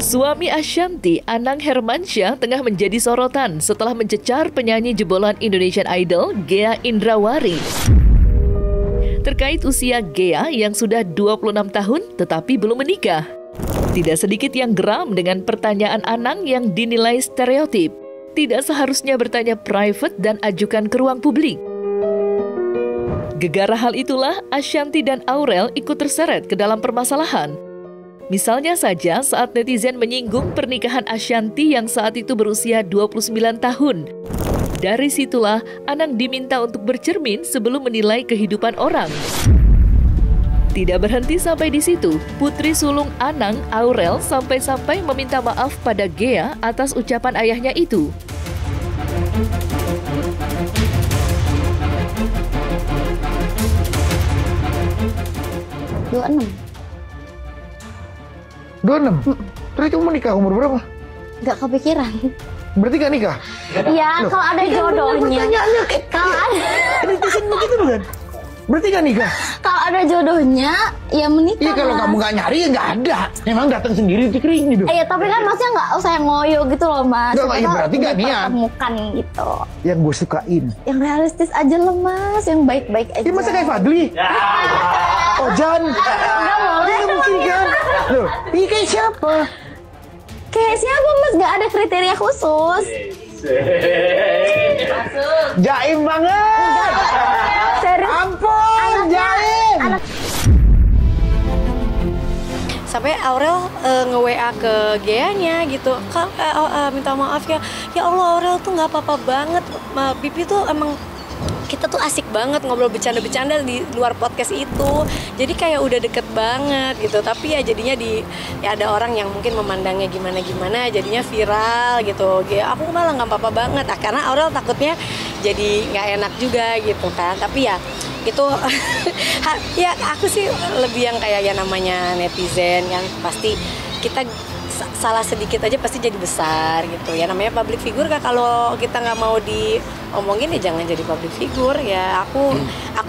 Suami Ashanty, Anang Hermansyah, tengah menjadi sorotan setelah mencecar penyanyi jebolan Indonesian Idol, Ghea Indrawari. Terkait usia Ghea yang sudah 26 tahun tetapi belum menikah. Tidak sedikit yang geram dengan pertanyaan Anang yang dinilai stereotip. Tidak seharusnya bertanya private dan ajukan ke ruang publik. Gegara hal itulah Ashanty dan Aurel ikut terseret ke dalam permasalahan. Misalnya saja saat netizen menyinggung pernikahan Ashanty yang saat itu berusia 29 tahun. Dari situlah Anang diminta untuk bercermin sebelum menilai kehidupan orang. Tidak berhenti sampai di situ, putri sulung Anang, Aurel, sampai-sampai meminta maaf pada Ghea atas ucapan ayahnya itu. Terus kamu menikah umur berapa? Gak kepikiran. Berarti gak nikah? Iya, kalau ada jodohnya. Kalau ada netizen begitu bukan? Berarti gak nikah? Kalau ada jodohnya, ya menikah. Iya, kalau kamu gak nyari ya gak ada. Memang datang sendiri dikering gitu. Iya, tapi kan maksudnya gak usah yang ngoyo gitu loh, Mas. Iya, berarti gak niat. Temukan gitu. Yang gue sukain. Yang realistis aja loh, Mas. Yang baik-baik aja. Ya masa kayak Fadli? Ojan? Gak boleh. Gak mungkin kan? Loh, ini kayak siapa? Kayak siapa, Mas? Gak ada kriteria khusus. Jaim banget. Serius. Ampun, Jaim. Sampai Aurel nge-WA ke Ghea-nya gitu, Kak, minta maaf ya. Ya Allah, Aurel tuh nggak apa-apa banget. Pipi tuh emang kita tuh asik banget ngobrol bercanda-bercanda di luar podcast itu. Jadi kayak udah deket banget gitu. Tapi ya jadinya ya ada orang yang mungkin memandangnya gimana-gimana, jadinya viral gitu. Aku malah nggak apa-apa banget. Karena Aurel takutnya jadi nggak enak juga gitu kan. Tapi ya itu ya aku sih lebih yang kayak ya namanya netizen yang pasti kita salah sedikit aja pasti jadi besar gitu ya, namanya public figure kan. Kalau kita nggak mau diomongin ya jangan jadi public figure ya. Aku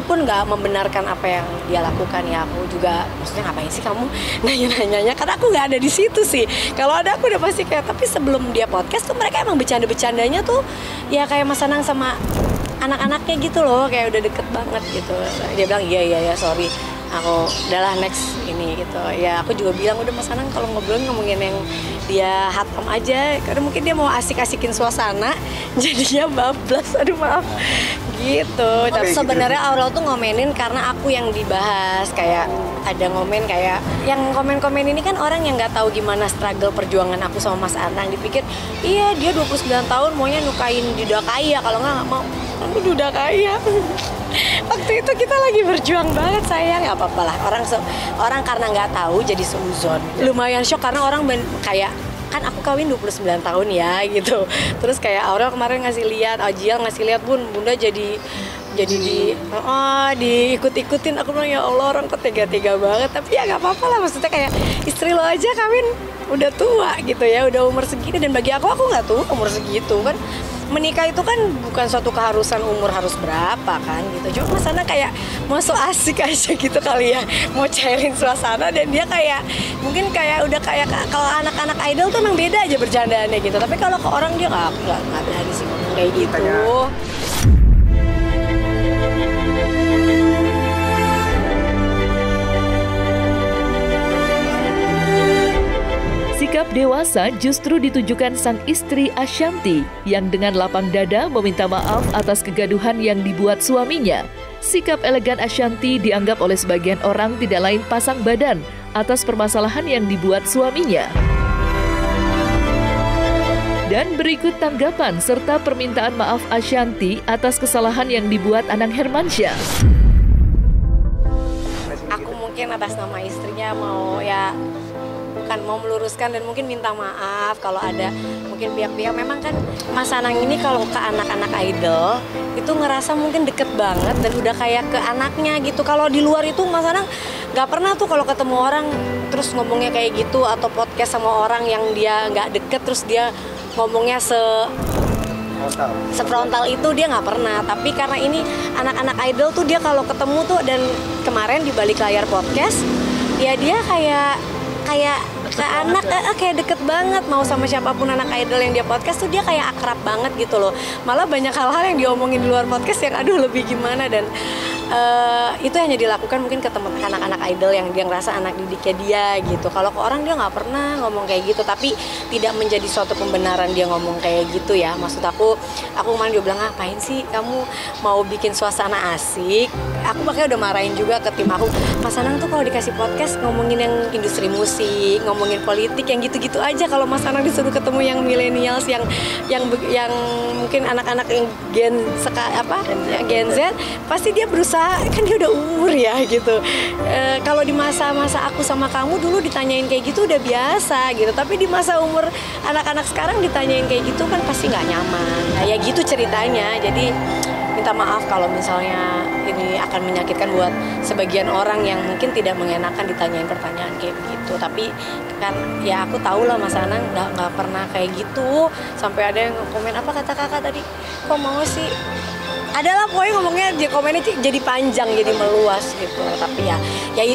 pun nggak membenarkan apa yang dia lakukan ya. Aku juga maksudnya ngapain sih kamu nanya-nanya, karena aku nggak ada di situ sih. Kalau ada aku udah pasti kayak, tapi sebelum dia podcast tuh mereka emang bercanda-bercandanya tuh ya kayak Mas Anang sama anak-anaknya gitu loh, kayak udah deket banget gitu. Dia bilang iya sorry, aku udahlah next ini gitu ya. Aku juga bilang udah Mas Anang kalau ngomongin yang dia hatam aja, karena mungkin dia mau asik-asikin suasana jadinya bablas, aduh maaf gitu. Tapi sebenarnya Aurel tuh ngomenin karena aku yang dibahas, kayak ada ngomen kayak yang komen-komen ini kan orang yang nggak tahu gimana struggle perjuangan aku sama Mas Anang. Dipikir iya dia 29 tahun maunya nukain duda kaya, kalau nggak mau kamu duda kaya. Waktu itu kita lagi berjuang banget sayang, nggak apa-apa lah. Orang karena nggak tahu jadi seuzon. Lumayan shock karena orang kayak kan aku kawin 29 tahun ya gitu. Terus kayak Aurel kemarin ngasih lihat, Ajiel ngasih lihat, Bunda jadi diikut-ikutin. Aku bilang ya Allah, orang kok tega-tega banget. Tapi ya nggak apa-apa lah, maksudnya kayak istri lo aja kawin udah tua gitu ya, udah umur segini. Dan bagi aku nggak tua umur segitu kan. Menikah itu kan bukan suatu keharusan umur harus berapa kan gitu. Cuma Mas Anang kayak mau so asik aja gitu kali ya, mau cairin suasana. Dan dia kayak mungkin kayak udah kayak kalau anak-anak idol tuh emang beda aja bercandaannya gitu. Tapi kalau ke orang dia nggak berani sih ngomong kayak gitu. Sikap dewasa justru ditujukan sang istri Ashanty yang dengan lapang dada meminta maaf atas kegaduhan yang dibuat suaminya. Sikap elegan Ashanty dianggap oleh sebagian orang tidak lain pasang badan atas permasalahan yang dibuat suaminya. Dan berikut tanggapan serta permintaan maaf Ashanty atas kesalahan yang dibuat Anang Hermansyah. Aku mungkin atas nama istrinya bukan mau meluruskan dan mungkin minta maaf kalau ada mungkin pihak-pihak. Memang kan Mas Anang ini kalau ke anak-anak idol itu ngerasa mungkin deket banget dan udah kayak ke anaknya gitu. Kalau di luar itu Mas Anang nggak pernah tuh kalau ketemu orang terus ngomongnya kayak gitu, atau podcast sama orang yang dia nggak deket terus dia ngomongnya sefrontal itu dia nggak pernah. Tapi karena ini anak-anak idol tuh dia kalau ketemu tuh, dan kemarin di balik layar podcast ya dia kayak ke anak kayak deket banget, mau sama siapapun anak idol yang dia podcast tuh dia kayak akrab banget gitu loh. Malah banyak hal-hal yang diomongin di luar podcast yang aduh lebih gimana, dan itu hanya dilakukan mungkin ke teman anak-anak idol yang dia ngerasa anak didiknya dia gitu. Kalau ke orang dia nggak pernah ngomong kayak gitu, tapi tidak menjadi suatu pembenaran dia ngomong kayak gitu ya. Maksud aku kemarin dia bilang, ngapain sih kamu mau bikin suasana asik. Aku makanya udah marahin juga ke tim aku, Mas Anang tuh kalau dikasih podcast ngomongin yang industri musik, ngomongin politik, yang gitu-gitu aja. Kalau Mas Anang disuruh ketemu yang millennials, yang mungkin anak-anak yang Gen Z, pasti dia berusaha, kan dia udah umur ya gitu. Kalau di masa-masa aku sama kamu dulu ditanyain kayak gitu udah biasa gitu, tapi di masa umur anak-anak sekarang ditanyain kayak gitu kan pasti nggak nyaman. Nah ya gitu ceritanya. Jadi minta maaf kalau misalnya ini akan menyakitkan buat sebagian orang yang mungkin tidak mengenakan ditanyain pertanyaan kayak begitu. Tapi kan ya aku tahu lah Mas Anang nggak pernah kayak gitu. Sampai ada yang komen, apa kata kakak tadi, kok mau sih, adalah pokoknya ngomongnya komennya jadi panjang, jadi meluas gitu. Tapi ya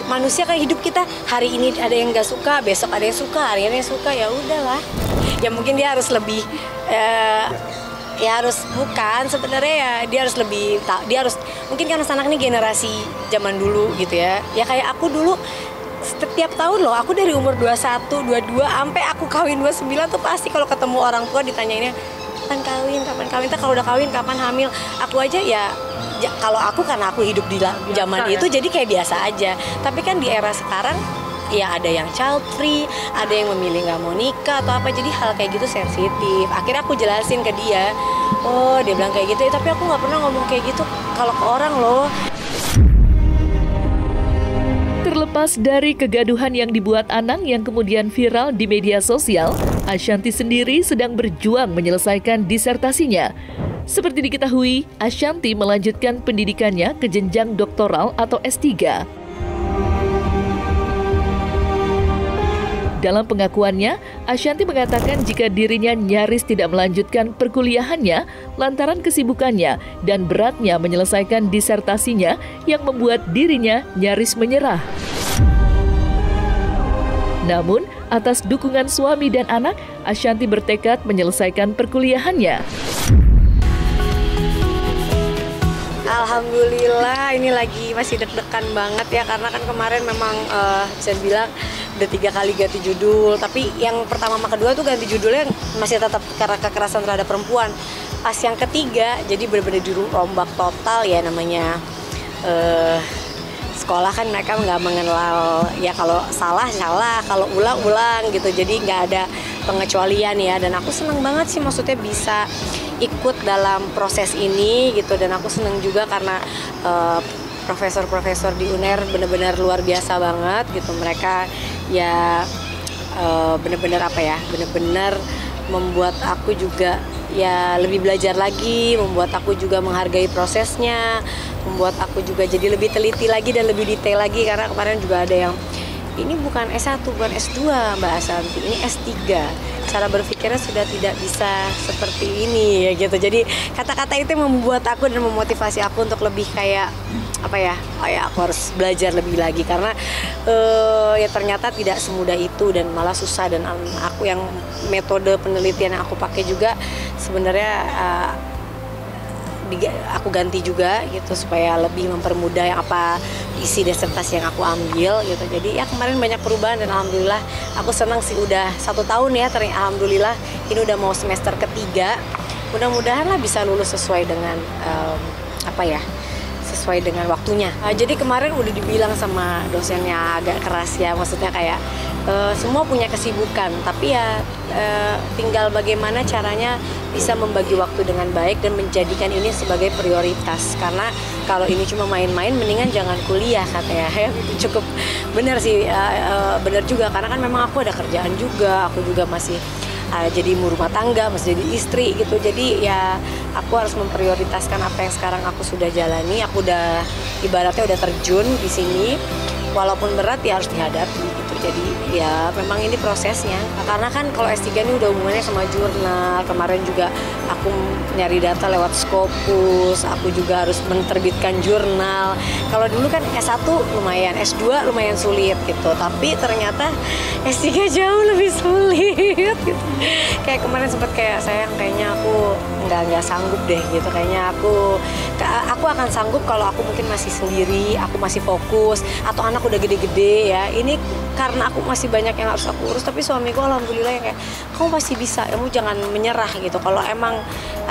manusia kan hidup kita, hari ini ada yang nggak suka, besok ada yang suka, hari ini yang suka, ya udahlah. Ya mungkin dia harus lebih ya harus bukan sebenarnya ya dia harus lebih dia harus mungkin kan anak ini generasi zaman dulu gitu ya kayak aku dulu setiap tahun loh, aku dari umur 21, 22 sampai aku kawin 29 tuh pasti kalau ketemu orang tua ditanyainnya kapan kawin, kalau udah kawin kapan hamil. Aku aja ya kalau aku karena aku hidup di zaman itu jadi kayak biasa aja. Tapi kan di era sekarang ya ada yang child free, ada yang memilih nggak mau nikah atau apa, jadi hal kayak gitu sensitif. Akhirnya aku jelasin ke dia, oh dia bilang kayak gitu, tapi aku nggak pernah ngomong kayak gitu kalau ke orang loh. Terlepas dari kegaduhan yang dibuat Anang yang kemudian viral di media sosial, Ashanty sendiri sedang berjuang menyelesaikan disertasinya. Seperti diketahui, Ashanty melanjutkan pendidikannya ke jenjang doktoral atau S3. Dalam pengakuannya, Ashanty mengatakan jika dirinya nyaris tidak melanjutkan perkuliahannya lantaran kesibukannya dan beratnya menyelesaikan disertasinya yang membuat dirinya nyaris menyerah. Namun, atas dukungan suami dan anak, Ashanty bertekad menyelesaikan perkuliahannya. Alhamdulillah, ini lagi masih deg-degan banget ya, karena kan kemarin memang bisa bilang udah 3 kali ganti judul. Tapi yang pertama sama kedua tuh ganti judulnya masih tetap karena kekerasan terhadap perempuan. Pas yang ketiga jadi benar-benar dirombak total ya, namanya sekolah kan mereka nggak mengenal ya, kalau salah, kalau ulang gitu. Jadi nggak ada pengecualian ya, dan aku seneng banget sih maksudnya bisa ikut dalam proses ini gitu. Dan aku seneng juga karena profesor-profesor di UNER benar-benar luar biasa banget gitu. Mereka ya benar-benar benar-benar membuat aku juga ya lebih belajar lagi, membuat aku juga menghargai prosesnya, membuat aku juga jadi lebih teliti lagi dan lebih detail lagi. Karena kemarin juga ada yang ini bukan S1, bukan S2 Mbak Ashanty, ini S3. Cara berpikirnya sudah tidak bisa seperti ini ya gitu. Jadi kata-kata itu membuat aku dan memotivasi aku untuk lebih kayak aku harus belajar lebih lagi, karena ya ternyata tidak semudah itu dan malah susah. Dan aku yang metode penelitian yang aku pakai juga sebenarnya aku ganti juga gitu supaya lebih mempermudah yang apa isi disertasi yang aku ambil gitu. Jadi ya kemarin banyak perubahan dan alhamdulillah aku senang sih, udah 1 tahun ya, alhamdulillah ini udah mau semester ketiga. Mudah-mudahan lah bisa lulus sesuai dengan sesuai dengan waktunya. Jadi kemarin udah dibilang sama dosennya agak keras ya, maksudnya kayak semua punya kesibukan, tapi ya tinggal bagaimana caranya bisa membagi waktu dengan baik dan menjadikan ini sebagai prioritas. Karena kalau ini cuma main-main, mendingan jangan kuliah katanya. Ya, itu cukup benar sih, benar juga, karena kan memang aku ada kerjaan juga, aku juga masih jadi ibu rumah tangga, masih jadi istri gitu. Jadi ya aku harus memprioritaskan apa yang sekarang aku sudah jalani. Aku udah ibaratnya udah terjun di sini, walaupun berat ya harus dihadapi gitu. Jadi ya memang ini prosesnya. Karena kan kalau S3 ini udah hubungannya sama jurnal. Kemarin juga aku nyari data lewat Scopus, aku juga harus menerbitkan jurnal. Kalau dulu kan S1 lumayan, S2 lumayan sulit gitu. Tapi ternyata S3 jauh lebih sulit gitu. Kayak kemarin sempat kayak sayang, kayaknya aku nggak sanggup deh gitu. Kayaknya aku akan sanggup kalau aku mungkin masih sendiri, aku masih fokus, atau anak udah gede-gede ya. Ini karena aku masih banyak yang harus aku urus, tapi suamiku alhamdulillah yang kayak, kamu pasti bisa, kamu jangan menyerah gitu. Kalau emang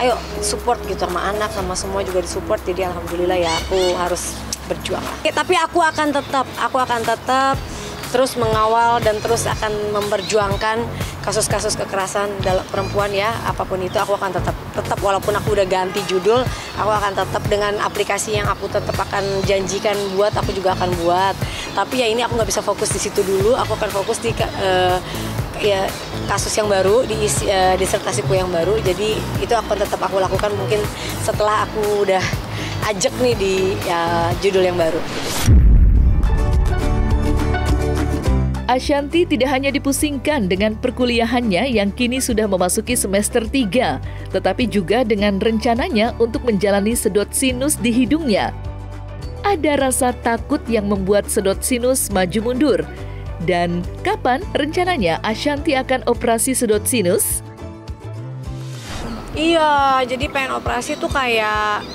ayo support gitu sama anak, sama semua juga disupport. Jadi alhamdulillah ya aku harus berjuang. Tapi aku akan tetap terus mengawal dan terus akan memperjuangkan kasus-kasus kekerasan dalam perempuan ya, apapun itu aku akan tetap walaupun aku udah ganti judul, aku akan tetap dengan aplikasi yang aku tetap akan janjikan buat, aku juga akan buat. Tapi ya ini aku nggak bisa fokus di situ dulu, aku akan fokus di ya kasus yang baru, di disertasiku yang baru. Jadi itu akan tetap aku lakukan mungkin setelah aku udah ajak nih di judul yang baru. Ashanty tidak hanya dipusingkan dengan perkuliahannya yang kini sudah memasuki semester 3, tetapi juga dengan rencananya untuk menjalani sedot sinus di hidungnya. Ada rasa takut yang membuat sedot sinus maju mundur. Dan kapan rencananya Ashanty akan operasi sedot sinus? Iya, jadi pengen operasi tuh kayak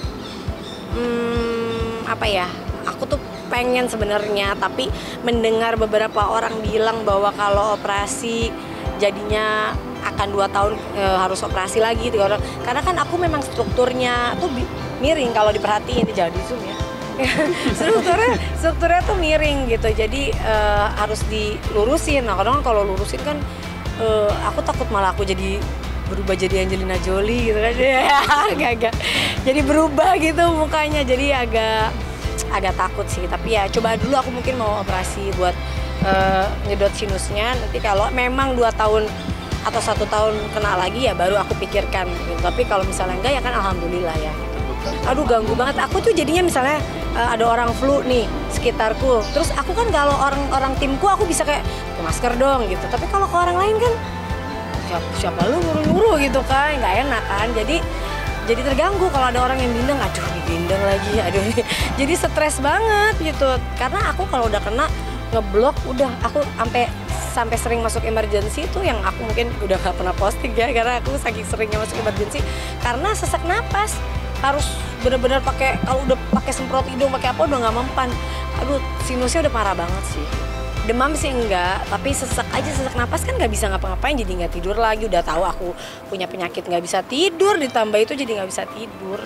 apa ya? Aku tuh pengen sebenarnya, tapi mendengar beberapa orang bilang bahwa kalau operasi jadinya akan 2 tahun harus operasi lagi gitu. Karena kan aku memang strukturnya tuh miring kalau diperhatiin, jangan di zoom ya. strukturnya tuh miring gitu, jadi harus dilurusin. Nah kadang kalau lurusin kan aku takut malah aku jadi berubah jadi Angelina Jolie gitu kan. agak jadi berubah gitu mukanya, jadi agak takut sih. Tapi ya coba dulu, aku mungkin mau operasi buat ngedot sinusnya. Nanti kalau memang 2 tahun atau 1 tahun kena lagi ya baru aku pikirkan gitu. Tapi kalau misalnya enggak ya kan alhamdulillah ya gitu. Aduh ganggu banget. Aku tuh jadinya misalnya ada orang flu nih sekitarku, terus aku kan kalau orang timku aku bisa kayak masker dong gitu. Tapi kalau ke orang lain kan siapa lu nyuruh gitu kan, nggak enak kan. Jadi terganggu kalau ada orang yang bindeng, aduh nih bindeng lagi, aduh nih. Jadi stres banget gitu. Karena aku kalau udah kena ngeblok, udah aku sampai sering masuk emergency itu yang aku mungkin udah gak pernah posting ya, karena aku saking seringnya masuk emergency karena sesak napas. Harus benar-benar pakai, kalau udah pakai semprot hidung, pakai apa udah nggak mempan. Aduh, sinusnya udah parah banget sih. Demam sih enggak, tapi sesak napas kan nggak bisa ngapa-ngapain, jadi nggak tidur lagi. Udah tahu aku punya penyakit nggak bisa tidur, ditambah itu jadi nggak bisa tidur.